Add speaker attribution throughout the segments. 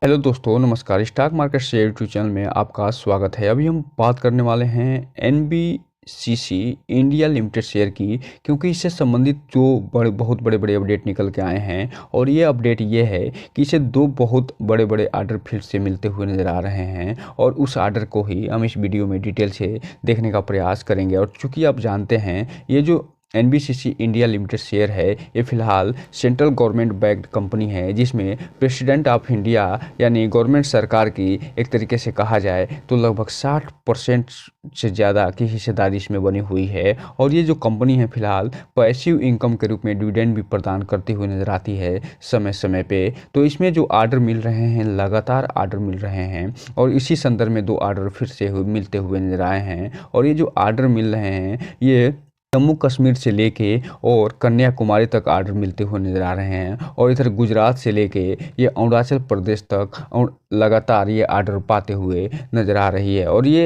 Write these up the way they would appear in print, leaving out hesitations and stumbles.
Speaker 1: Hello दोस्तों, नमस्कार। Stock market share YouTube channel में आपका स्वागत है। अभी हम बात करने वाले हैं एनबीसीसी इंडिया लिमिटेड शेयर की, क्योंकि इससे संबंधित जो बहुत बड़े बड़े अपडेट निकल के आए हैं। और ये अपडेट ये है कि इसे दो बहुत बड़े बड़े आर्डर फिर से मिलते हुए नज़र आ रहे हैं, और उस आर्डर को ही हम इस वीडियो में डिटेल से देखने का प्रयास करेंगे। और चूँकि आप जानते हैं, ये जो एनबीसीसी इंडिया लिमिटेड शेयर है, ये फिलहाल सेंट्रल गवर्नमेंट बैक्ड कंपनी है, जिसमें प्रेसिडेंट ऑफ इंडिया यानी गवर्नमेंट सरकार की एक तरीके से कहा जाए तो लगभग 60% से ज़्यादा की हिस्सेदारी इसमें बनी हुई है। और ये जो कंपनी है फिलहाल पैसिव इनकम के रूप में डिविडेंड भी प्रदान करती हुई नज़र आती है समय समय पे। तो इसमें जो आर्डर मिल रहे हैं, लगातार आर्डर मिल रहे हैं, और इसी संदर्भ में दो आर्डर फिर से मिलते हुए नज़र आए हैं। और ये जो आर्डर मिल रहे हैं, ये जम्मू कश्मीर से लेके और कन्याकुमारी तक आर्डर मिलते हुए नज़र आ रहे हैं। और इधर गुजरात से लेके ये अरुणाचल प्रदेश तक और लगातार ये आर्डर पाते हुए नज़र आ रही है। और ये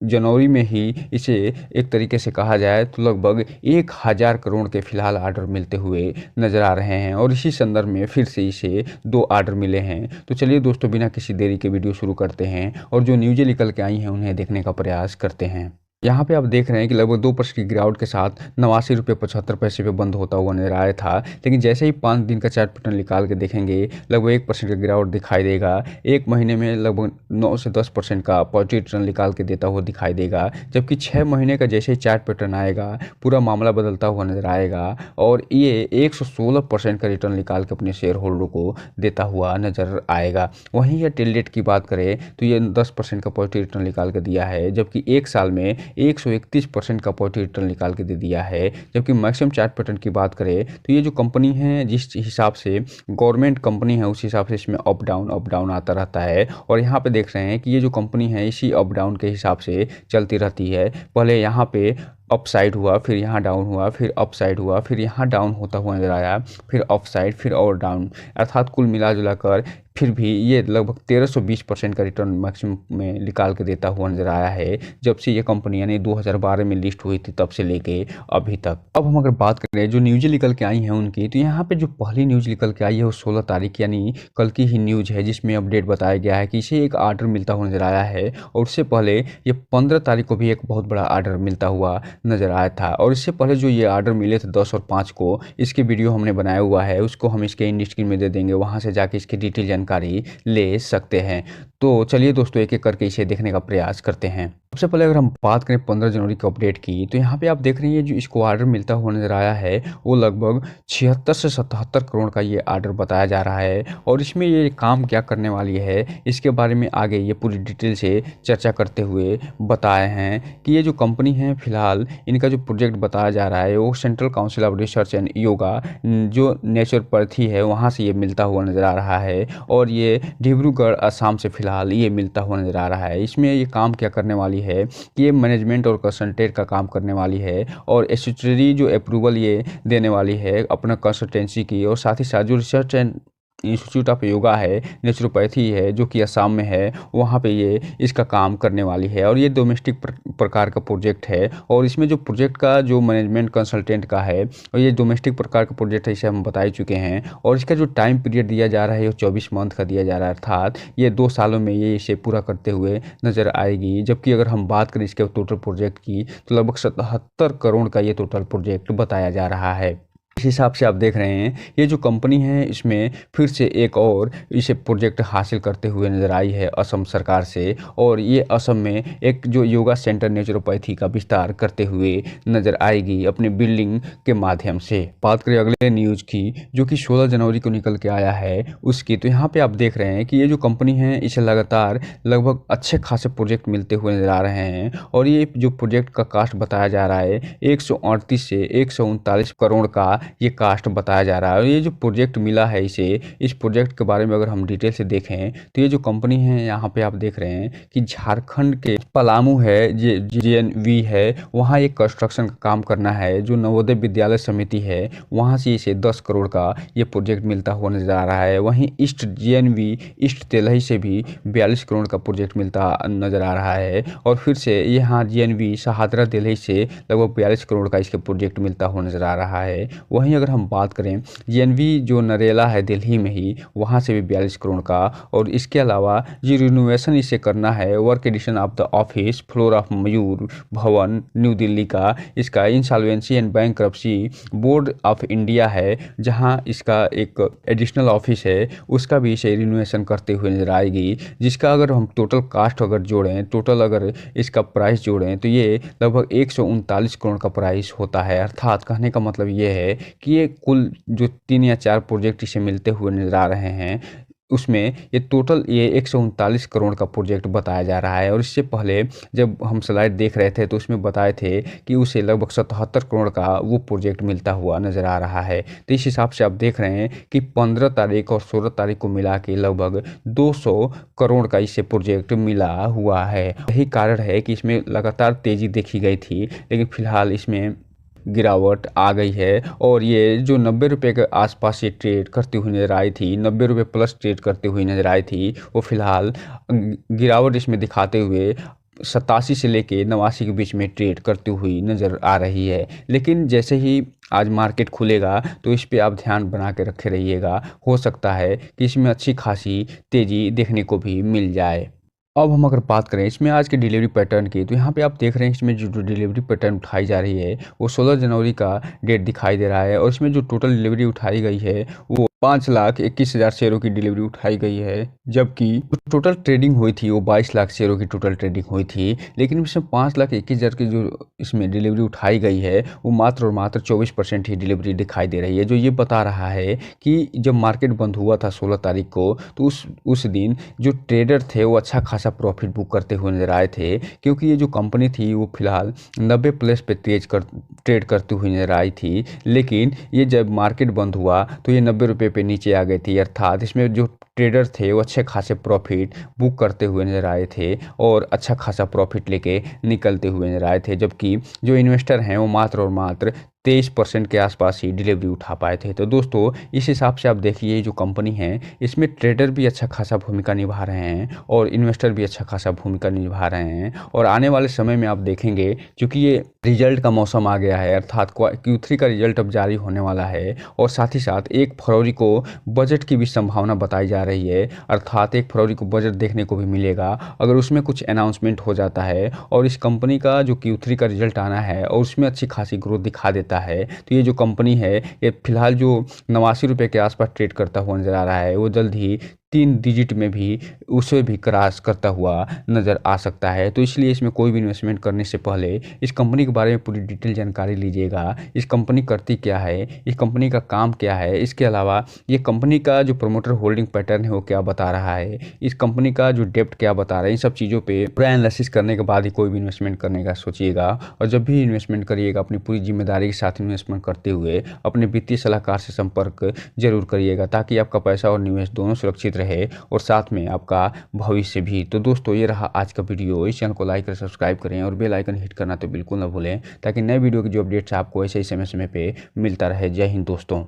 Speaker 1: जनवरी में ही इसे एक तरीके से कहा जाए तो लगभग 1000 करोड़ के फिलहाल आर्डर मिलते हुए नज़र आ रहे हैं। और इसी संदर्भ में फिर से इसे दो आर्डर मिले हैं। तो चलिए दोस्तों, बिना किसी देरी के वीडियो शुरू करते हैं और जो न्यूज़ें निकल के आई हैं उन्हें देखने का प्रयास करते हैं। यहाँ पे आप देख रहे हैं कि लगभग 2% की गिरावट के साथ 89 रुपये 75 पैसे पे बंद होता हुआ नजर आया था। लेकिन जैसे ही 5 दिन का चार्ट पैटर्न निकाल के देखेंगे, लगभग 1% का गिरावट दिखाई देगा। एक महीने में लगभग 9 से 10% का पॉजिटिव रिटर्न निकाल के देता हुआ दिखाई देगा। जबकि 6 महीने का जैसे ही चार्ट पैटर्न आएगा, पूरा मामला बदलता हुआ नजर आएगा, और ये 116% का रिटर्न निकाल के अपने शेयर होल्डर को देता हुआ नजर आएगा। वहीं यह टिल डेट की बात करें तो ये 10% का पॉजिटिव रिटर्न निकाल के दिया है, जबकि एक साल में 131% का पॉजिटिव रिटर्न निकाल के दे दिया है। जबकि मैक्सिमम चार्ट पैटर्न की बात करें तो ये जो कंपनी है, जिस हिसाब से गवर्नमेंट कंपनी है, उस हिसाब से इसमें अप डाउन आता रहता है। और यहाँ पे देख रहे हैं कि ये जो कंपनी है इसी अप डाउन के हिसाब से चलती रहती है। पहले यहाँ पे अप साइड हुआ, फिर यहाँ डाउन हुआ, फिर अप साइड हुआ, फिर यहाँ डाउन होता हुआ नजर आया, फिर अप साइड, फिर और डाउन। अर्थात कुल मिला जुला कर फिर भी ये लगभग 1320% का रिटर्न मैक्सिमम में निकाल के देता हुआ नजर आया है, जब से ये कंपनी यानी 2012 में लिस्ट हुई थी तब से लेके अभी तक। अब हम अगर बात करें जो न्यूज़ निकल के आई हैं उनकी, तो यहाँ पे जो पहली न्यूज़ निकल के आई है वो 16 तारीख यानी कल की ही न्यूज़ है, जिसमें अपडेट बताया गया है कि इसे एक आर्डर मिलता हुआ नजर आया है। और उससे पहले ये 15 तारीख को भी एक बहुत बड़ा आर्डर मिलता हुआ नज़र आया था। और इससे पहले जो ये आर्डर मिले थे 10 और 5 को, इसके वीडियो हमने बनाया हुआ है, उसको हम इसके इंड स्क्रीन में दे देंगे, वहाँ से जाके इसकी डिटेल जानकारी ले सकते हैं। तो चलिए दोस्तों, एक एक करके इसे देखने का प्रयास करते हैं। सबसे पहले अगर हम बात करें 15 जनवरी के अपडेट की, तो यहाँ पे आप देख रहे हैं जो इसको आर्डर मिलता हुआ नजर आया है वो लगभग 76 से 77 करोड़ का ये आर्डर बताया जा रहा है। और इसमें ये काम क्या करने वाली है, इसके बारे में आगे ये पूरी डिटेल से चर्चा करते हुए बताए हैं कि ये जो कंपनी है फिलहाल इनका जो प्रोजेक्ट बताया जा रहा है वो central council of research and yoga जो नेचुरोपैथी है वहाँ से ये मिलता हुआ नज़र आ रहा है। और ये डिब्रूगढ़ असम से फिलहाल ये मिलता हुआ नज़र आ रहा है। इसमें ये काम क्या करने वाली है कि ये मैनेजमेंट और कंसल्टेंट का काम करने वाली है, और स्टैट्यूटरी जो अप्रूवल ये देने वाली है अपना कंसल्टेंसी की। और साथ ही साथ जो research and institute of yoga है, नेचुरोपैथी है जो कि असम में है, वहाँ पे ये इसका काम करने वाली है। और ये डोमेस्टिक प्रकार का प्रोजेक्ट है। और इसमें जो प्रोजेक्ट का जो मैनेजमेंट कंसल्टेंट का है, और ये डोमेस्टिक प्रकार का प्रोजेक्ट है, इसे हम बता ही चुके हैं। और इसका जो टाइम पीरियड दिया जा रहा है वो 24 मंथ का दिया जा रहा है, अर्थात ये 2 सालों में ये इसे पूरा करते हुए नज़र आएगी। जबकि अगर हम बात करें इसके टोटल प्रोजेक्ट की, तो लगभग 77 करोड़ का ये टोटल प्रोजेक्ट बताया जा रहा है। इस हिसाब से आप देख रहे हैं ये जो कंपनी है इसमें फिर से एक और इसे प्रोजेक्ट हासिल करते हुए नज़र आई है असम सरकार से। और ये असम में एक जो योगा सेंटर नेचुरोपैथी का विस्तार करते हुए नज़र आएगी अपने बिल्डिंग के माध्यम से। बात करें अगले न्यूज़ की जो कि 16 जनवरी को निकल के आया है उसकी, तो यहाँ पे आप देख रहे हैं कि ये जो कंपनी है इसे लगातार लगभग अच्छे खासे प्रोजेक्ट मिलते हुए नज़र आ रहे हैं। और ये जो प्रोजेक्ट का कास्ट बताया जा रहा है 138 से 139 करोड़ का ये कास्ट बताया जा रहा है। और ये जो प्रोजेक्ट मिला है इसे, इस प्रोजेक्ट के बारे में अगर हम डिटेल से देखें तो ये जो कंपनी है यहाँ पे आप देख रहे हैं कि झारखंड के पलामू है जेएनवी है, वहाँ एक कंस्ट्रक्शन का काम करना है। जो नवोदय विद्यालय समिति है वहाँ से इसे 10 करोड़ का ये प्रोजेक्ट मिलता हुआ नजर आ रहा है। वहीं ईस्ट जेएनवी ईस्ट तेलही से भी 42 करोड़ का प्रोजेक्ट मिलता नजर आ रहा है। और फिर से यहाँ जेएनवी शहादरा दिल्ली से लगभग 42 करोड़ का इसके प्रोजेक्ट मिलता हुआ नजर आ रहा है। वहीं अगर हम बात करें जेएनवी जो नरेला है दिल्ली में ही, वहाँ से भी 42 करोड़ का। और इसके अलावा जो रिनोवेशन इसे करना है, work edition of the office floor of Mayur Bhavan new Delhi का, इसका insolvency and bankruptcy board of India है जहां इसका एक एडिशनल ऑफिस है, उसका भी इसे रिनोवेशन करते हुए नजर आएगी। जिसका अगर हम टोटल कास्ट अगर जोड़ें, टोटल अगर इसका प्राइस जोड़ें तो ये लगभग 139 करोड़ का प्राइस होता है। अर्थात कहने का मतलब ये है कि ये कुल जो 3 या 4 प्रोजेक्ट इसे मिलते हुए नजर आ रहे हैं, उसमें ये टोटल ये 139 करोड़ का प्रोजेक्ट बताया जा रहा है। और इससे पहले जब हम स्लाइड देख रहे थे तो उसमें बताए थे कि उसे लगभग 77 करोड़ का वो प्रोजेक्ट मिलता हुआ नज़र आ रहा है। तो इस हिसाब से आप देख रहे हैं कि 15 तारीख और 16 तारीख को मिला के लगभग 200 करोड़ का इसे प्रोजेक्ट मिला हुआ है। यही कारण है कि इसमें लगातार तेज़ी देखी गई थी, लेकिन फिलहाल इसमें गिरावट आ गई है। और ये जो 90 रुपये के आसपास ये ट्रेड करती हुई नज़र आई थी, 90 रुपये प्लस ट्रेड करती हुई नज़र आई थी, वो फिलहाल गिरावट इसमें दिखाते हुए 87 से लेके 89 के बीच में ट्रेड करती हुई नज़र आ रही है। लेकिन जैसे ही आज मार्केट खुलेगा तो इस पे आप ध्यान बना के रखे रहिएगा, हो सकता है कि इसमें अच्छी खासी तेज़ी देखने को भी मिल जाए। अब हम अगर बात करें इसमें आज के डिलीवरी पैटर्न की, तो यहाँ पे आप देख रहे हैं इसमें जो डिलीवरी पैटर्न उठाई जा रही है वो 16 जनवरी का डेट दिखाई दे रहा है। और इसमें जो टोटल डिलीवरी उठाई गई है वो 5,21,000 शेयरों की डिलीवरी उठाई गई है, जबकि टोटल ट्रेडिंग हुई थी वो 22 लाख शेयरों की टोटल ट्रेडिंग हुई थी। लेकिन इसमें 5,21,000 की जो इसमें डिलीवरी उठाई गई है वो मात्र और मात्र 24% ही डिलीवरी दिखाई दे रही है, जो ये बता रहा है कि जब मार्केट बंद हुआ था 16 तारीख को, तो उस दिन जो ट्रेडर थे वो अच्छा खासा प्रॉफिट बुक करते हुए नजर आए थे, क्योंकि ये जो कंपनी थी वो फिलहाल 90 प्लस पे ट्रेड करती हुई नजर आई थी। लेकिन ये जब मार्केट बंद हुआ तो ये 90 रुपये पे नीचे आ गई थी। अर्थात इसमें जो ट्रेडर थे वो अच्छे खासे प्रॉफिट बुक करते हुए नजर आए थे और अच्छा खासा प्रॉफिट लेके निकलते हुए नजर आए थे, जबकि जो इन्वेस्टर हैं वो मात्र और मात्र 23% के आसपास ही डिलीवरी उठा पाए थे। तो दोस्तों इस हिसाब से आप देखिए जो कंपनी है इसमें ट्रेडर भी अच्छा खासा भूमिका निभा रहे हैं और इन्वेस्टर भी अच्छा खासा भूमिका निभा रहे हैं। और आने वाले समय में आप देखेंगे, क्योंकि ये रिजल्ट का मौसम आ गया है, अर्थात Q3 का रिजल्ट अब जारी होने वाला है और साथ ही साथ 1 फरवरी को बजट की भी संभावना बताई जा रही है। अर्थात 1 फरवरी को बजट देखने को भी मिलेगा। अगर उसमें कुछ अनाउंसमेंट हो जाता है और इस कंपनी का जो Q3 का रिजल्ट आना है और उसमें अच्छी खासी ग्रोथ दिखा देता है, तो ये जो कंपनी है ये फिलहाल जो 89 रुपये के आसपास ट्रेड करता हुआ नजर आ रहा है, वो जल्द ही 3 डिजिट में भी उसे भी क्रॉस करता हुआ नज़र आ सकता है। तो इसलिए इसमें कोई भी इन्वेस्टमेंट करने से पहले इस कंपनी के बारे में पूरी डिटेल जानकारी लीजिएगा। इस कंपनी करती क्या है, इस कंपनी का काम क्या है, इसके अलावा ये कंपनी का जो प्रोमोटर होल्डिंग पैटर्न है वो क्या बता रहा है, इस कंपनी का जो डेप्ट क्या बता रहा है, इन सब चीज़ों पर पूरा एनालिसिस करने के बाद ही कोई भी इन्वेस्टमेंट करने का सोचिएगा। और जब भी इन्वेस्टमेंट करिएगा अपनी पूरी जिम्मेदारी के साथ इन्वेस्टमेंट करते हुए अपने वित्तीय सलाहकार से संपर्क जरूर करिएगा, ताकि आपका पैसा और निवेश दोनों सुरक्षित रहे और साथ में आपका भविष्य भी। तो दोस्तों ये रहा आज का वीडियो। इस चैनल को लाइक और सब्सक्राइब करें और बेल आइकन हिट करना तो बिल्कुल ना भूलें, ताकि नए वीडियो की जो अपडेट्स आपको ऐसे ही समय समय पे मिलता रहे। जय हिंद दोस्तों।